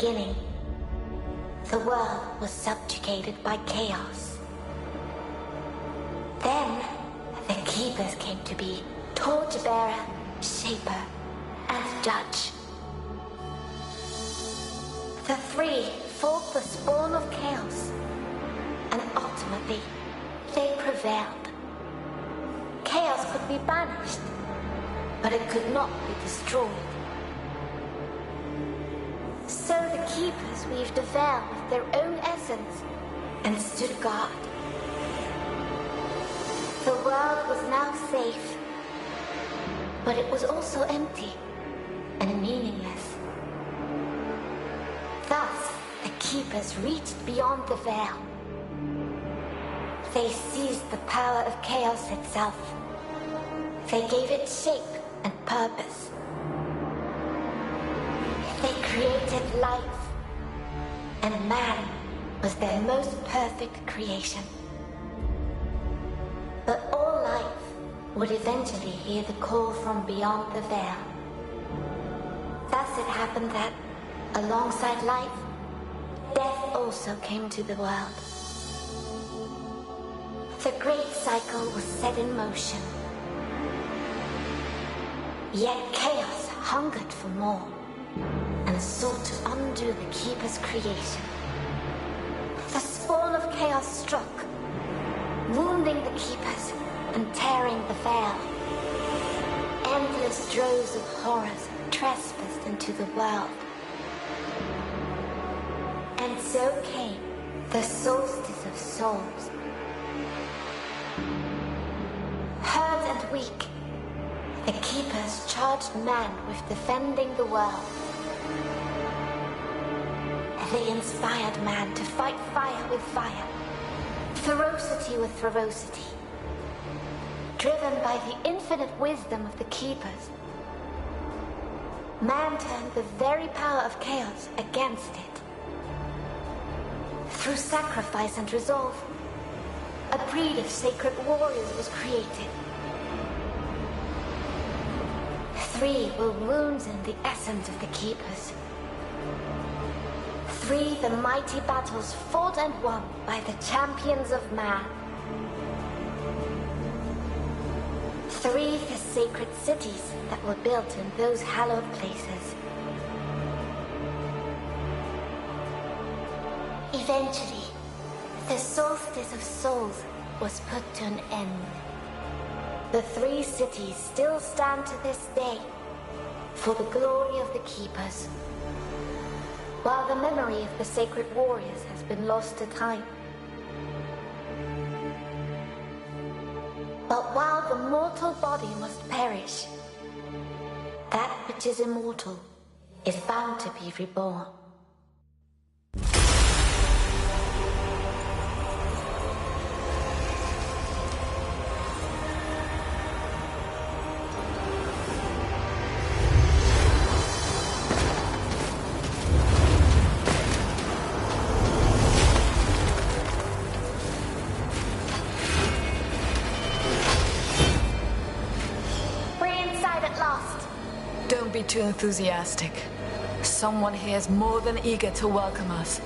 beginning, the world was subjugated by chaos. Then, the Keepers came to be torchbearer, shaper, and judge. The three fought the spawn of chaos, and ultimately, they prevailed. Chaos could be banished, but it could not be destroyed. So the Keepers weaved a veil with their own essence and stood guard. The world was now safe, but it was also empty and meaningless. Thus, the Keepers reached beyond the veil. They seized the power of chaos itself. They gave it shape and purpose. They created life, and man was their most perfect creation. But all life would eventually hear the call from beyond the veil. Thus it happened that, alongside life, death also came to the world. The great cycle was set in motion. Yet chaos hungered for more, and sought to undo the Keeper's creation. The spawn of chaos struck, wounding the Keepers and tearing the veil. Endless droves of horrors trespassed into the world. And so came the Soulstice of Souls. Hurt and weak, the Keepers charged man with defending the world. They inspired man to fight fire with fire, ferocity with ferocity. Driven by the infinite wisdom of the Keepers, man turned the very power of chaos against it. Through sacrifice and resolve, a breed of sacred warriors was created. Three were wounds in the essence of the Keepers. Three the mighty battles fought and won by the champions of man. Three the sacred cities that were built in those hallowed places. Eventually, the Soulstice of Souls was put to an end. The three cities still stand to this day for the glory of the Keepers, while the memory of the sacred warriors has been lost to time. But while the mortal body must perish, that which is immortal is bound to be reborn. Don't be too enthusiastic. Someone here is more than eager to welcome us.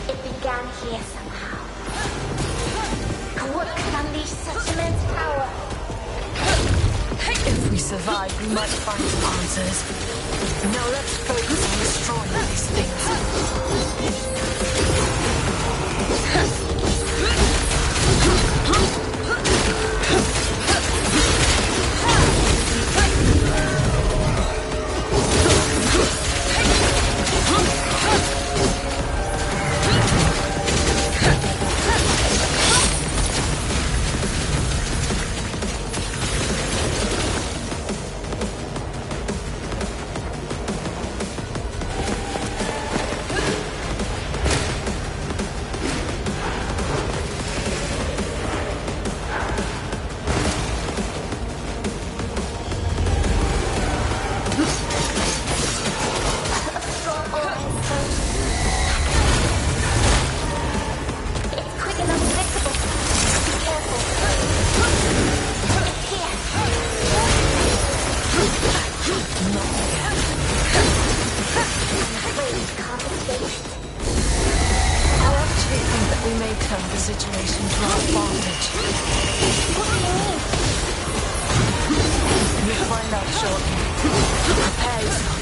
It began here somehow. What could unleash such immense power? If we survive, we might find some answers. Now let's focus on destroying these things. start shortly. Prepare yourself.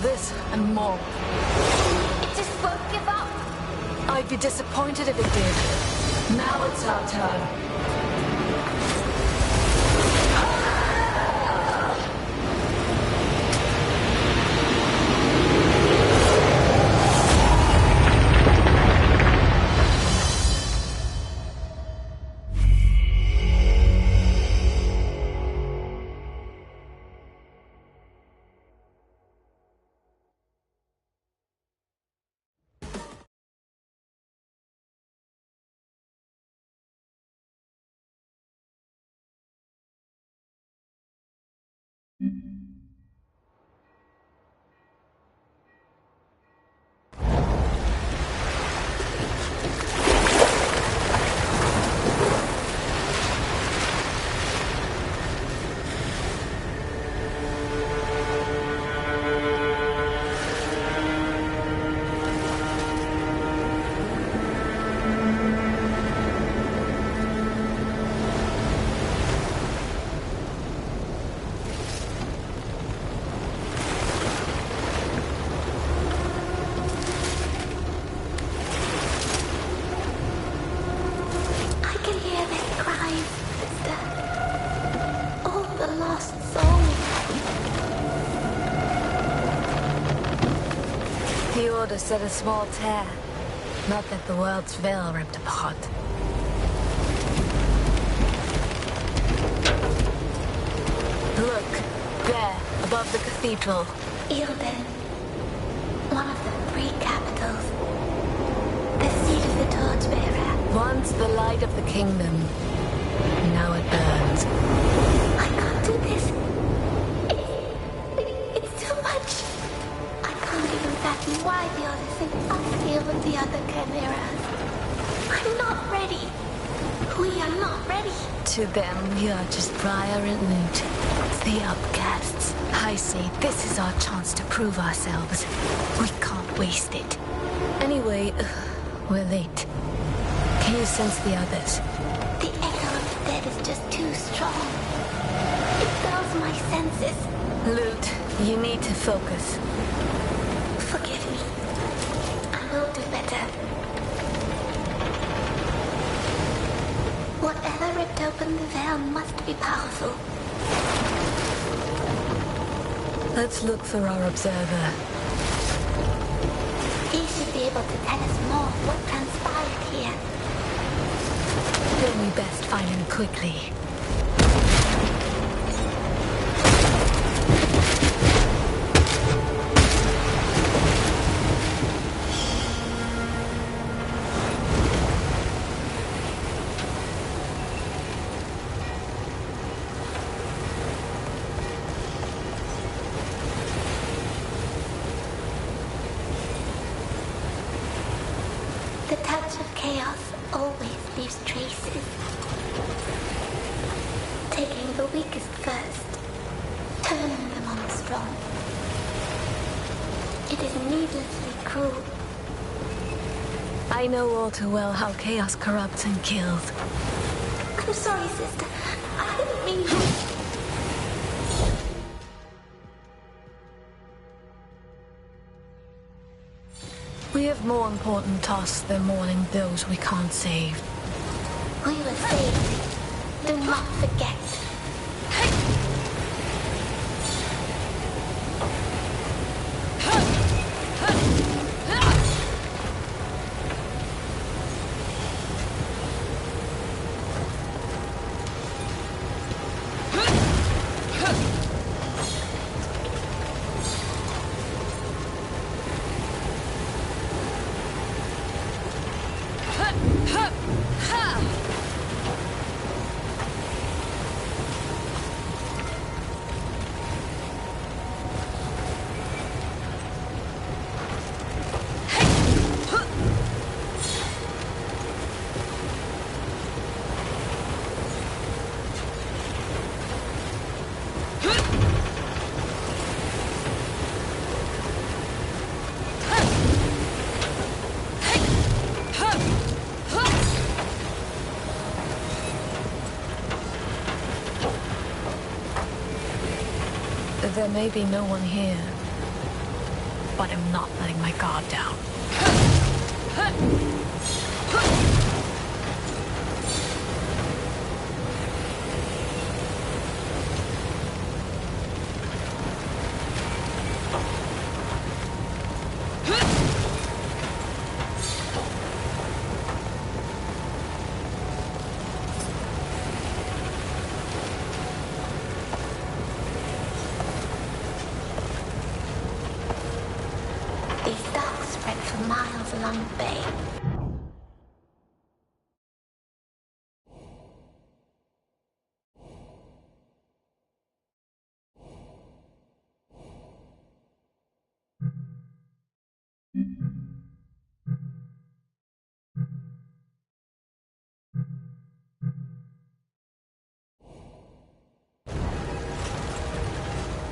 This and more. It just won't give up. I'd be disappointed if it did. Now it's our turn. Said a small tear. Not that the world's veil ripped apart. Look, there, above the cathedral. Ilden. One of the 3 capitals. The seat of the torchbearer. Once the light of the kingdom. Now it burns. I can't do this. It's too much. I can't even fathom why the others think I deal with the other chimeras. I'm not ready. We are not ready. To them, we are just Briar and Loot. The outcasts. I say this is our chance to prove ourselves. We can't waste it. Anyway, we're late. Can you sense the others? The echo of the dead is just too strong. It dulls my senses. Loot, you need to focus. Forgive me. I will do better. Whatever ripped open the veil must be powerful. Let's look for our observer. He should be able to tell us more of what transpired here. Then we best find him quickly. The touch of chaos always leaves traces. Taking the weakest first, turning them on the strong. It is needlessly cruel. I know all too well how chaos corrupts and kills. I'm sorry, sister. I didn't mean to. We have more important tasks than mourning those we can't save. We were saved. Do not forget. There may be no one here, but I'm not letting my guard down. These docks spread for miles along the bay.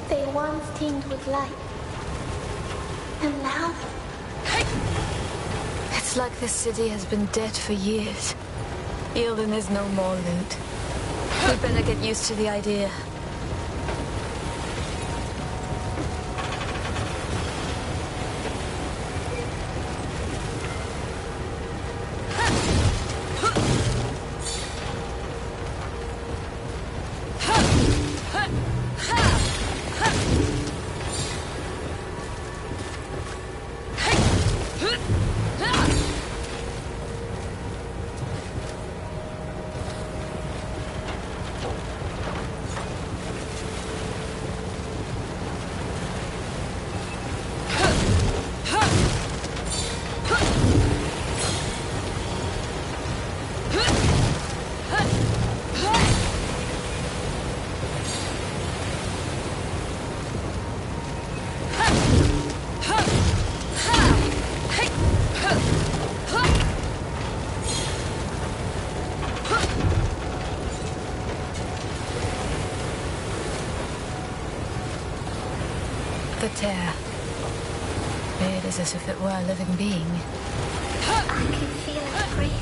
They once teemed with life. And now? It's like this city has been dead for years. Yielding is no more loot. We better get used to the idea. The tear. It is as if it were a living being. I can feel it breathing.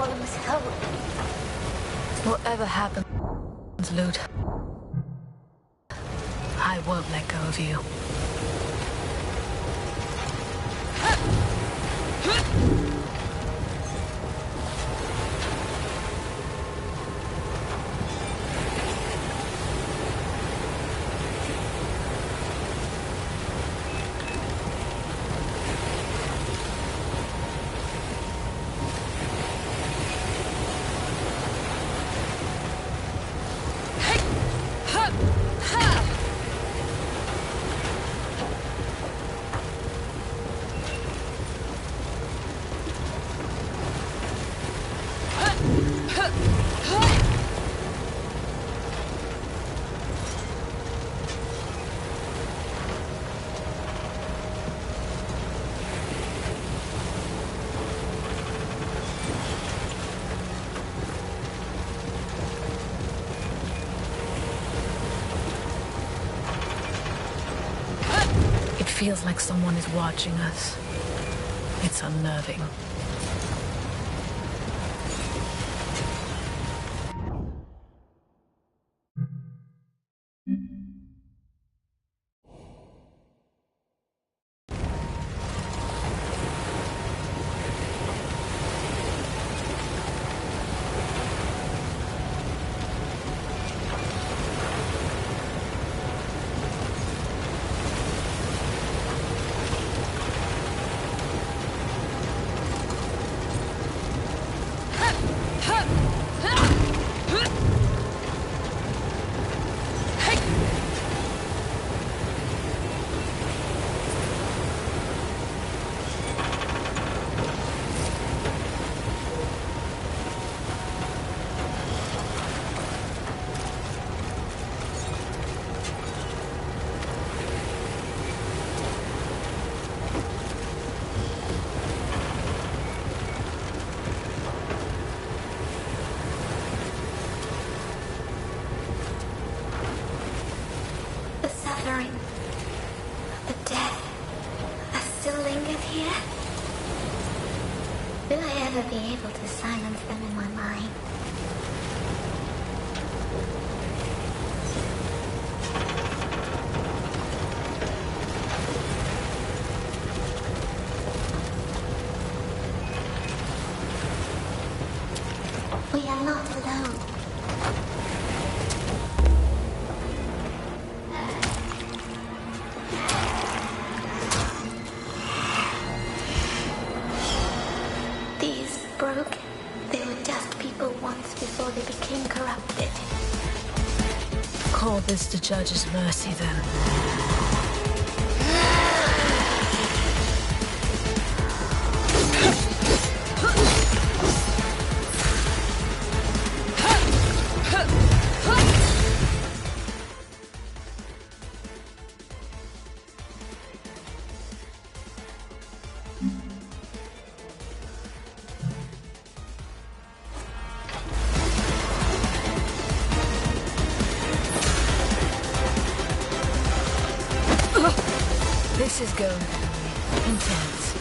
golem's help. Whatever happens, Lute, I won't let go of you. It feels like someone is watching us. It's unnerving. The dead that still lingered here? Will I ever be able to silence them in my mind? We are not alone. Broke. They were just people once before they became corrupted. Call this the judge's mercy, then. This is going to be intense.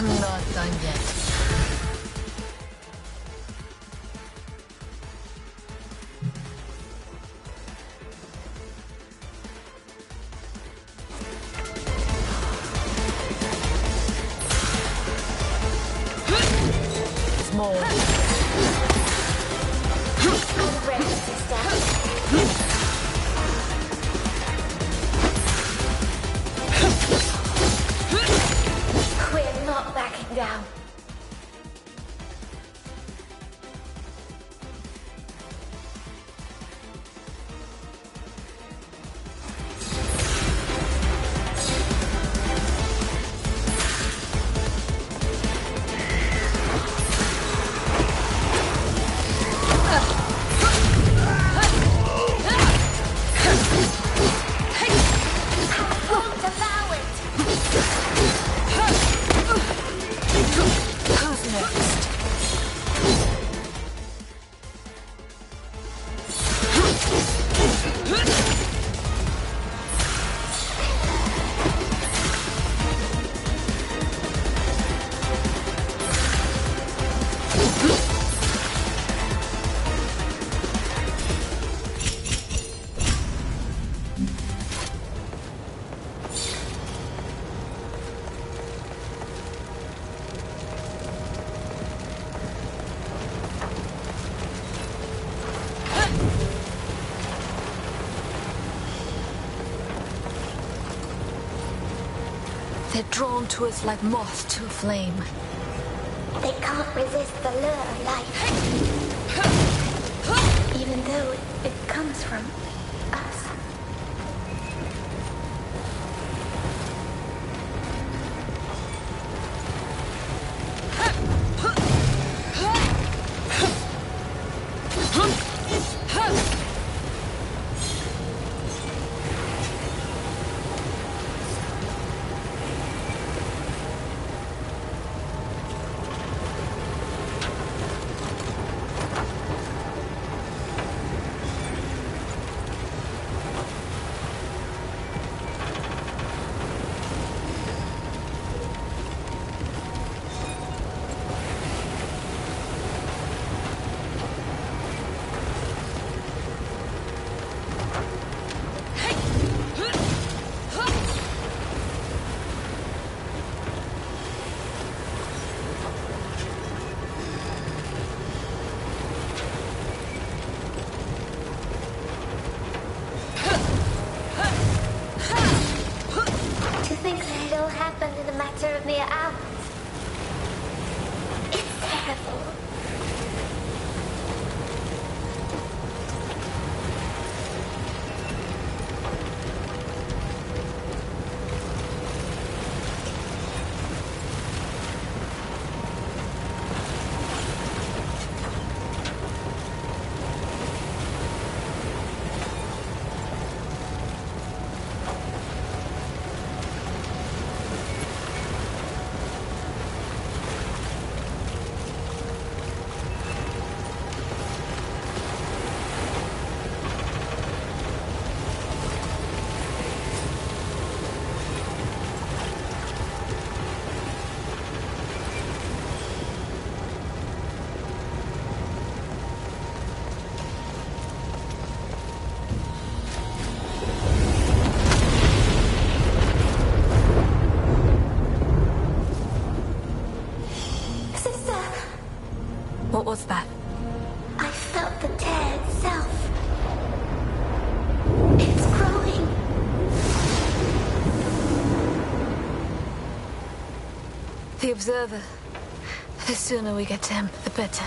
I'm not done yet. More. I'm ready, sister. We're not backing down. They're drawn to us like moths to a flame. They can't resist the lure of life. Even though it comes from us. What was that? I felt the tear itself. It's growing. The Observer. The sooner we get to him, the better.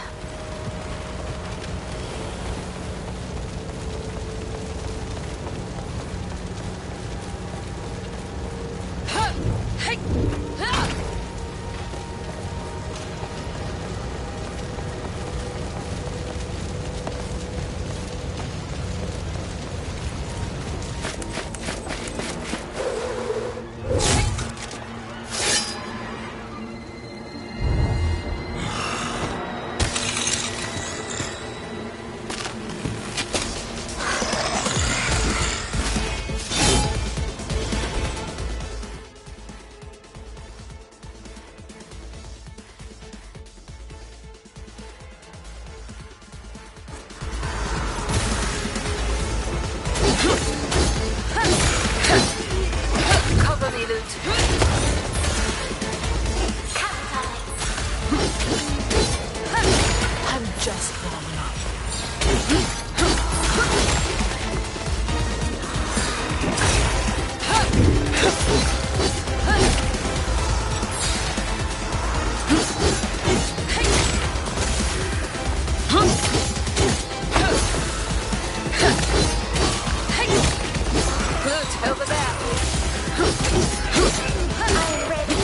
I'm just warming up. Good, over there. I'm ready.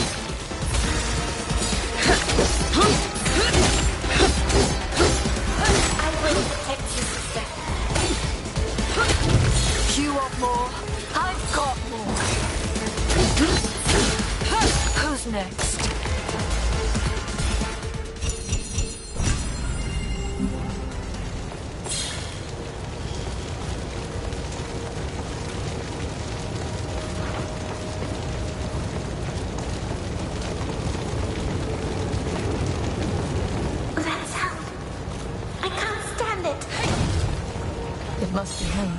I will protect you, sister. You want more? I've got more. Who's next? That sound. I can't stand it. It must be him.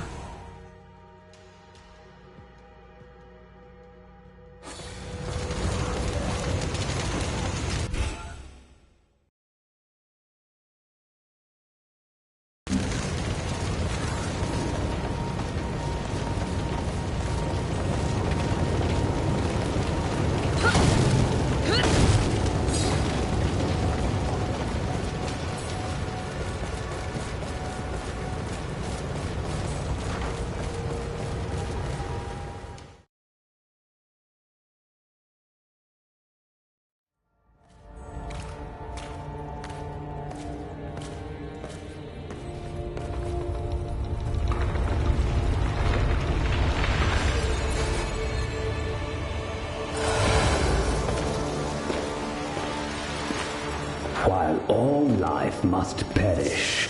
While all life must perish,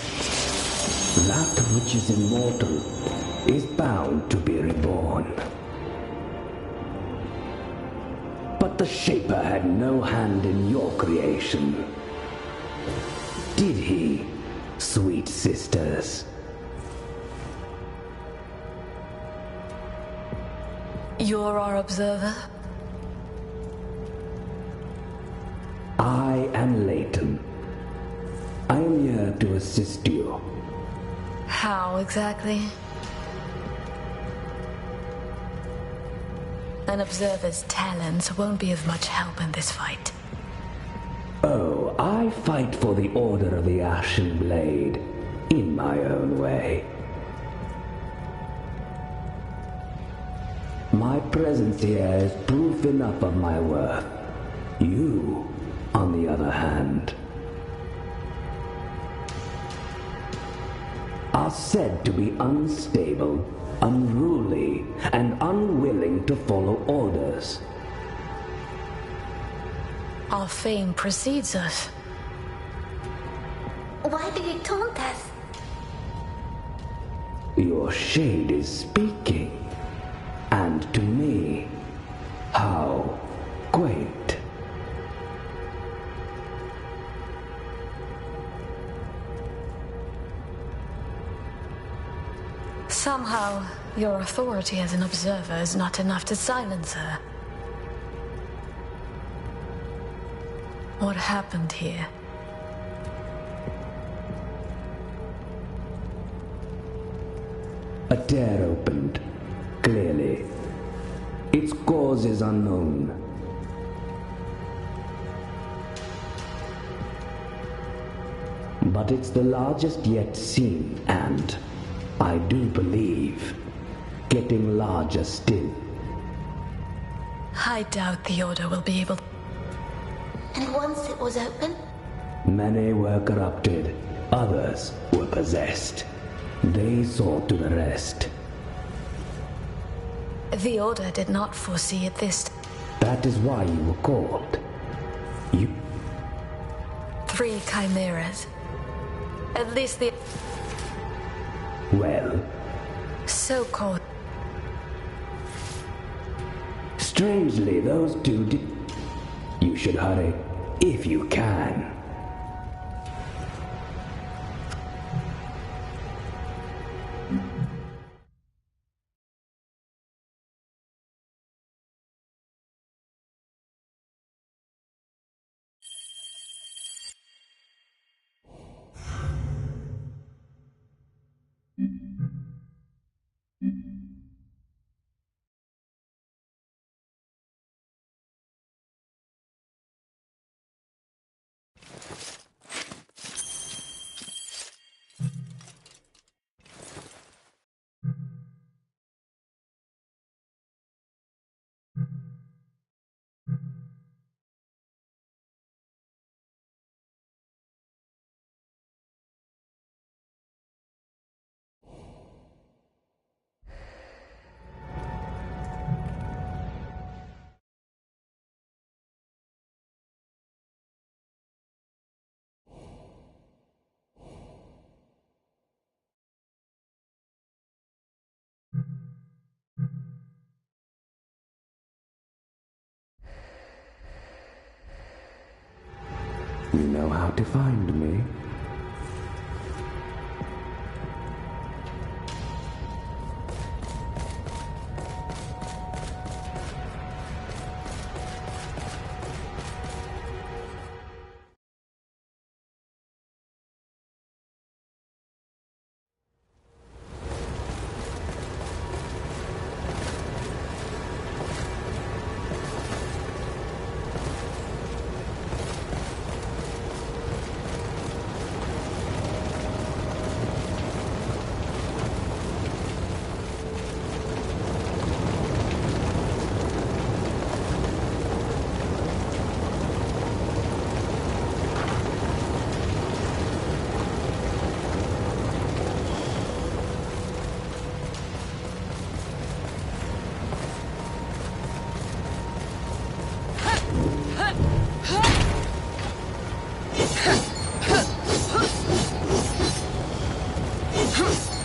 that which is immortal is bound to be reborn. But the Shaper had no hand in your creation. Did he, sweet sisters? You're our observer? I am Leighton. I am here to assist you. How exactly? An observer's talents won't be of much help in this fight. Oh, I fight for the Order of the Ashen Blade in my own way. My presence here is proof enough of my worth. You, on the other hand, are said to be unstable, unruly, and unwilling to follow orders. Our fame precedes us. Why do you taunt us? Your shade is speaking, and to me, how quaint. Somehow, your authority as an observer is not enough to silence her. What happened here? A tear opened, clearly. Its cause is unknown. But it's the largest yet seen, and, I do believe, getting larger still. I doubt the Order will be able... And once it was open, Many were corrupted, others were possessed. They saw to the rest. The Order did not foresee it this... That is why you were called. You... 3 chimeras. At least the well, so-called... strangely those two did... You should hurry, if you can. You know how to find me. Huh.